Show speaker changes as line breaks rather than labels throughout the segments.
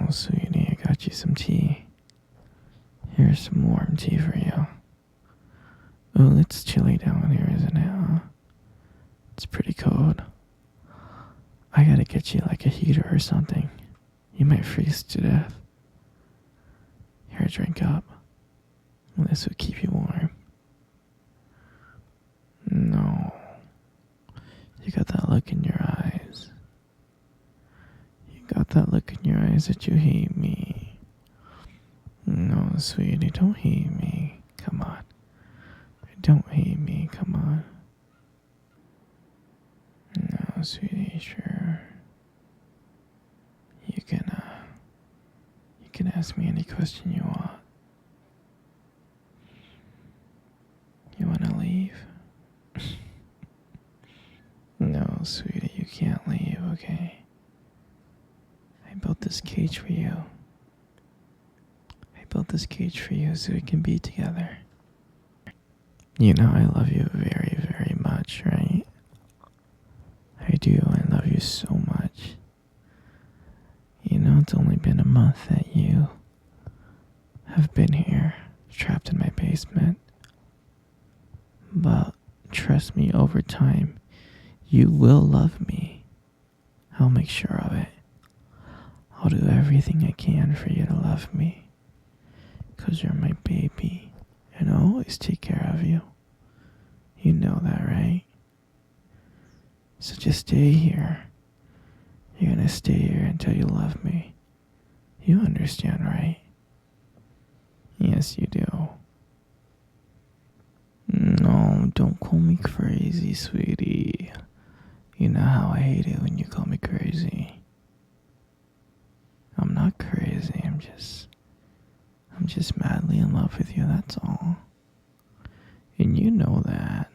Oh, sweetie, I got you some tea. Here's some warm tea for you. Oh, it's chilly down here, isn't it, huh? It's pretty cold. I gotta get you like a heater or something. You might freeze to death. Here, drink up. This will keep you warm. No. You got that look in your eyes. You got that look in your eyes that you hate me. No, sweetie, don't hate me. Come on. Don't hate me, come on. No, sweetie, sure. You can ask me any question you want. You wanna leave? No, sweetie, you can't leave, okay? I built this cage for you. I built this cage for you so we can be together. You know I love you very, very much, right? I do, I love you so much. You know, it's only been a month that you have been here, trapped in my basement. But trust me, over time, you will love me. I'll make sure of it. I'll do everything I can for you to love me. 'Cause you're my baby, and I'll always take care of you. You know that, right? So just stay here. You're gonna stay here until you love me. You understand, right? Yes, you do. No, don't call me crazy, sweetie. You know how I hate it when you call me crazy. I'm not crazy, I'm just madly in love with you, that's all. And you know that.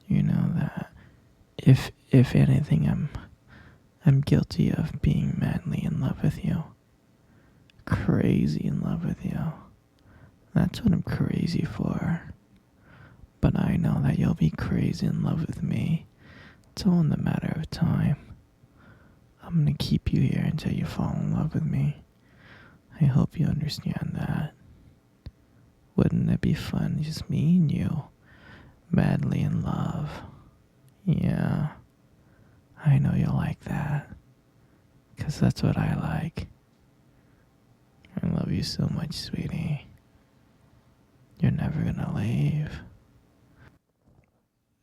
You know that. If anything, I'm guilty of being madly in love with you. Crazy in love with you. That's what I'm crazy for. But I know that you'll be crazy in love with me. It's all in the matter of time. I'm gonna keep you here until you fall in love with me. I hope you understand that. Wouldn't it be fun, just me and you, madly in love? Yeah, I know you'll like that. 'Cause that's what I like. I love you so much, sweetie. You're never gonna leave.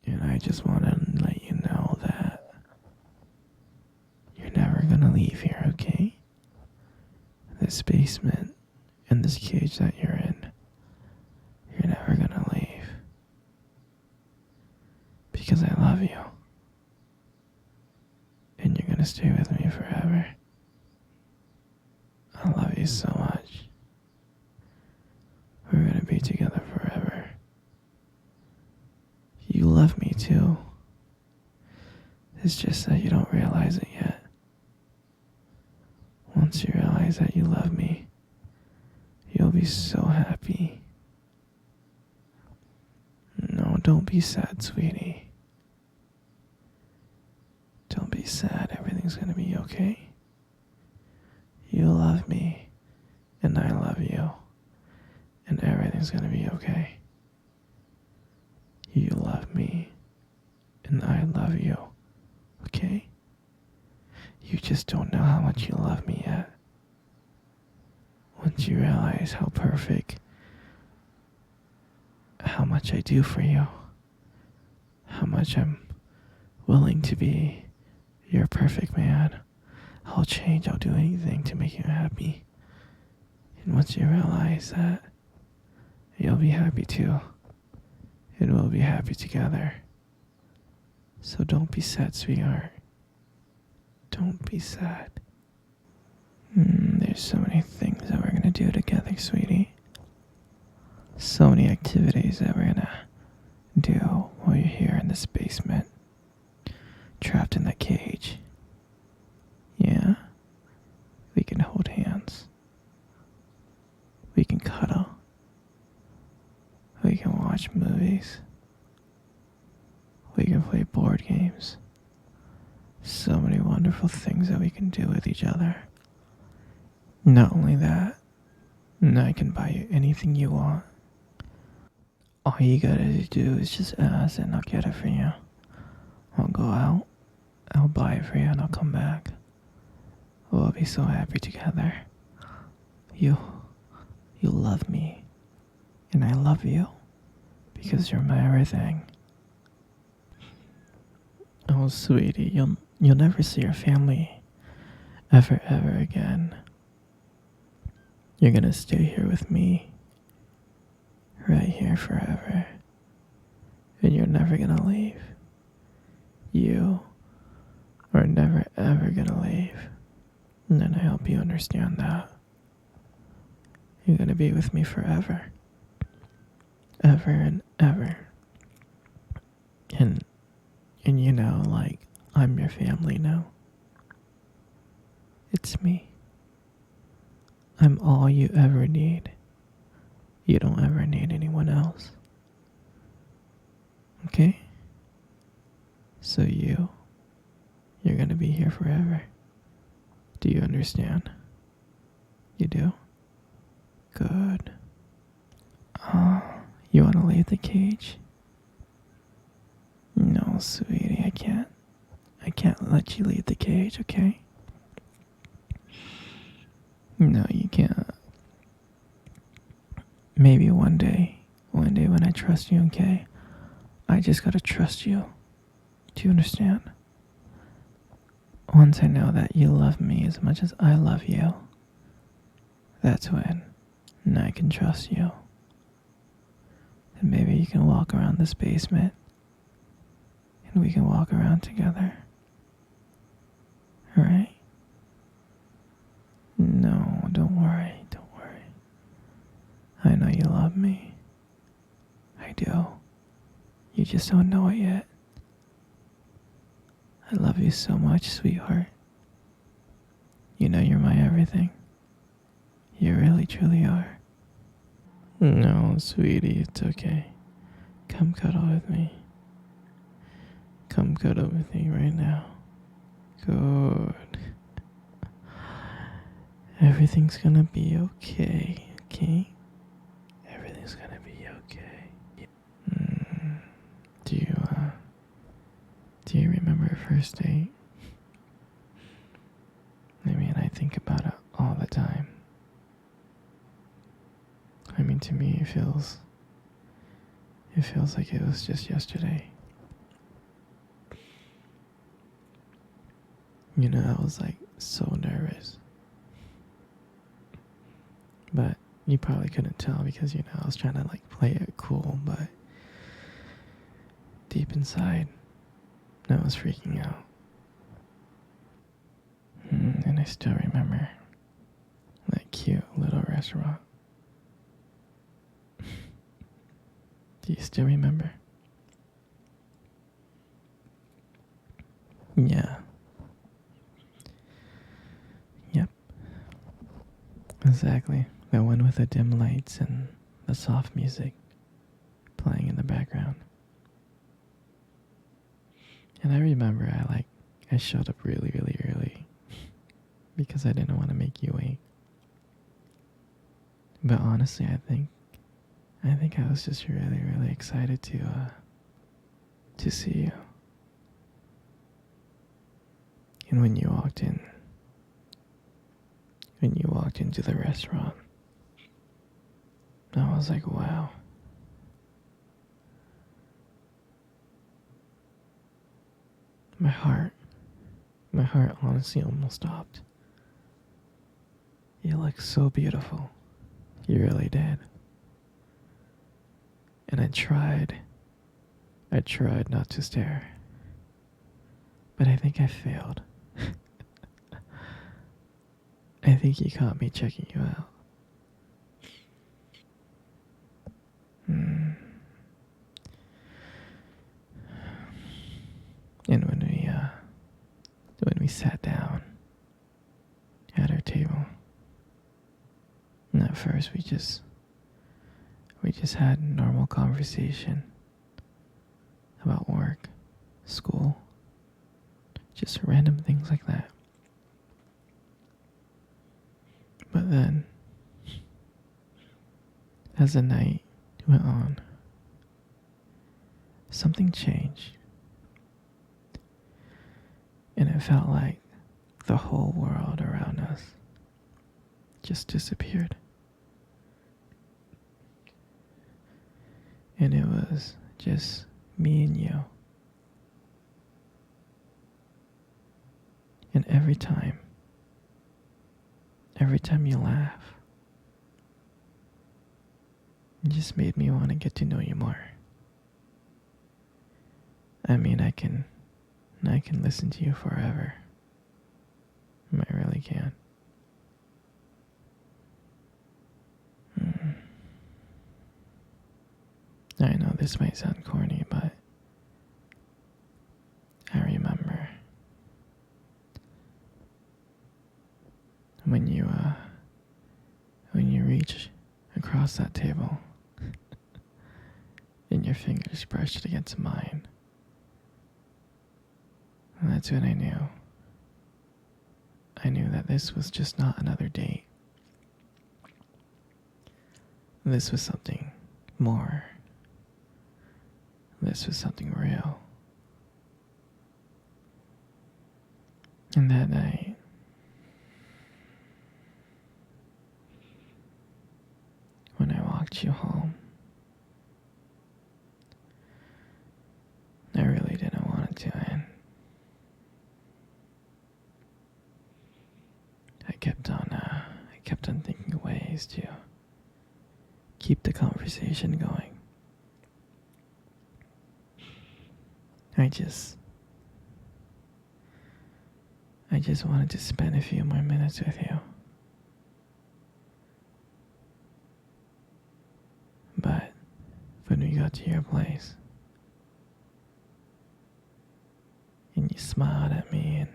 And I just want to let you know that you're never gonna leave here, okay? This basement and this cage that you're in, you're never gonna leave. Because I love you. And you're gonna stay with me forever. I love you so much. We're gonna be together forever. You love me too. It's just that you don't realize it yet. Once you realize that you love me, you'll be so happy. No, don't be sad, sweetie. Don't be sad. Everything's gonna be okay. You love me, and I love you, and everything's gonna be okay. You love me, and I love you, okay? You just don't know how much you love me yet. Once you realize how perfect, how much I do for you, how much I'm willing to be your perfect man, I'll change, I'll do anything to make you happy. And once you realize that, you'll be happy too. And we'll be happy together. So don't be sad, sweetheart. Don't be sad. There's so many things that we're gonna do together, sweetie. So many activities that we're gonna do while you're here in this basement, trapped in that cage. Yeah, we can hold hands. We can cuddle. We can watch movies. We can play board games. So many wonderful things that we can do with each other. Not only that, I can buy you anything you want. All you gotta do is just ask and I'll get it for you. I'll go out, I'll buy it for you, and I'll come back. We'll be so happy together. You, you love me, and I love you, because you're my everything. Oh, sweetie, you'll never see your family ever again. You're gonna stay here with me, right here forever, and you're never gonna leave. You are never ever gonna leave. And I hope you understand that. You're gonna be with me forever. Ever and ever. And you know, like, I'm your family now. It's me. I'm all you ever need. You don't ever need anyone else. Okay? So you're gonna be here forever. Do you understand? You do? Good. You wanna leave the cage? No, sweetie, I can't. I can't let you leave the cage, okay? No, you can't. Maybe one day when I trust you, okay? I just gotta trust you. Do you understand? Once I know that you love me as much as I love you, that's when I can trust you. And maybe you can walk around this basement and we can walk around together. Alright? No, don't worry. I know you love me. I do. You just don't know it yet. I love you so much, sweetheart. You know you're my everything. You really, truly are. No, sweetie, it's okay. Come cuddle with me. Come cuddle with me right now. Good. Everything's gonna be okay, okay? Everything's gonna be okay. Do you remember our first date? I mean, I think about it all the time. I mean, to me, it feels like it was just yesterday. You know, I was like so nervous. But you probably couldn't tell because, you know, I was trying to like play it cool, but deep inside, I was freaking out. And I still remember that cute little restaurant. Do you still remember? Yeah. Yep. Exactly. The one with the dim lights and the soft music playing in the background. And I remember I showed up really, really early because I didn't want to make you wait. But honestly, I think I was just really, really excited to see you. And when you walked into the restaurant, I was like, wow. My heart honestly almost stopped. You look so beautiful. You really did. And I tried not to stare. But I think I failed. I think you caught me checking you out. And when we sat down at our table, and at first we just had normal conversation about work, school, just random things like that. But But then, as the night went on, something changed. And it felt like the whole world around us just disappeared. And it was just me and you. And every time you laugh, it just made me want to get to know you more. I mean, I can listen to you forever. I really can. I know this might sound corny, but I remember when you reach across that table and your fingers brushed against mine. And that's when I knew. I knew that this was just not another date. This was something more. This was something real. And that night, when I walked you home, I really didn't want it to end. I kept on thinking of ways to keep the conversation going. I just wanted to spend a few more minutes with you. But when we got to your place, and you smiled at me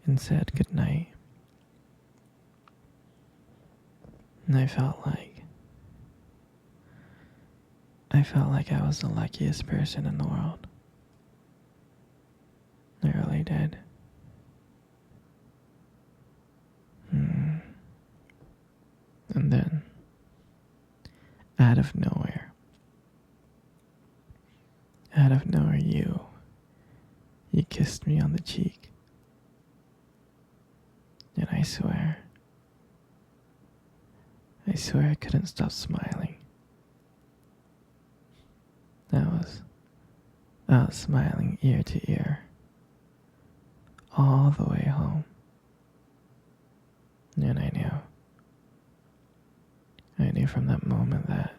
and said goodnight, and I felt like I was the luckiest person in the world. I really did. And then, out of nowhere, you kissed me on the cheek. And I swear I couldn't stop smiling. I was smiling ear to ear, all the way home. And I knew from that moment that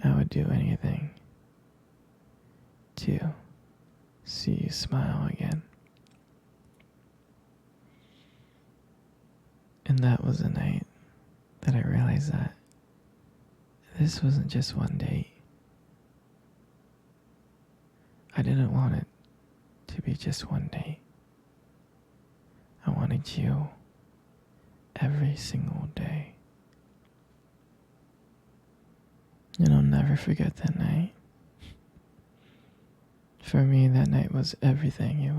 I would do anything to see you smile again. And that was the night that I realized that this wasn't just one date. I didn't want it to be just one date. I wanted you every single day. And I'll never forget that night. For me, that night was everything. It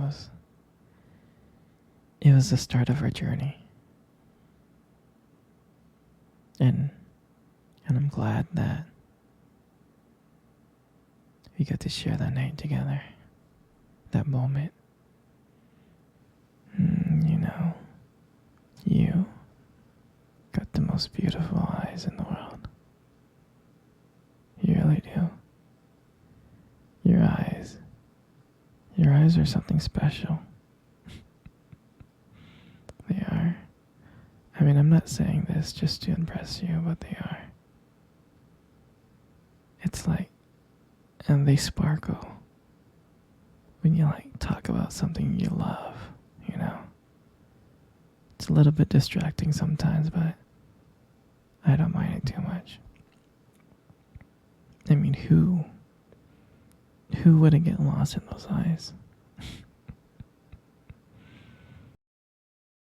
was the start of our journey. And I'm glad that we got to share that night together. That moment. You got the most beautiful eyes in the world. You really do. Your eyes are something special. They are. I mean, I'm not saying this just to impress you, but they are. It's like, and they sparkle when you talk about something you love, It's a little bit distracting sometimes, but I don't mind it too much. I mean, who wouldn't get lost in those eyes?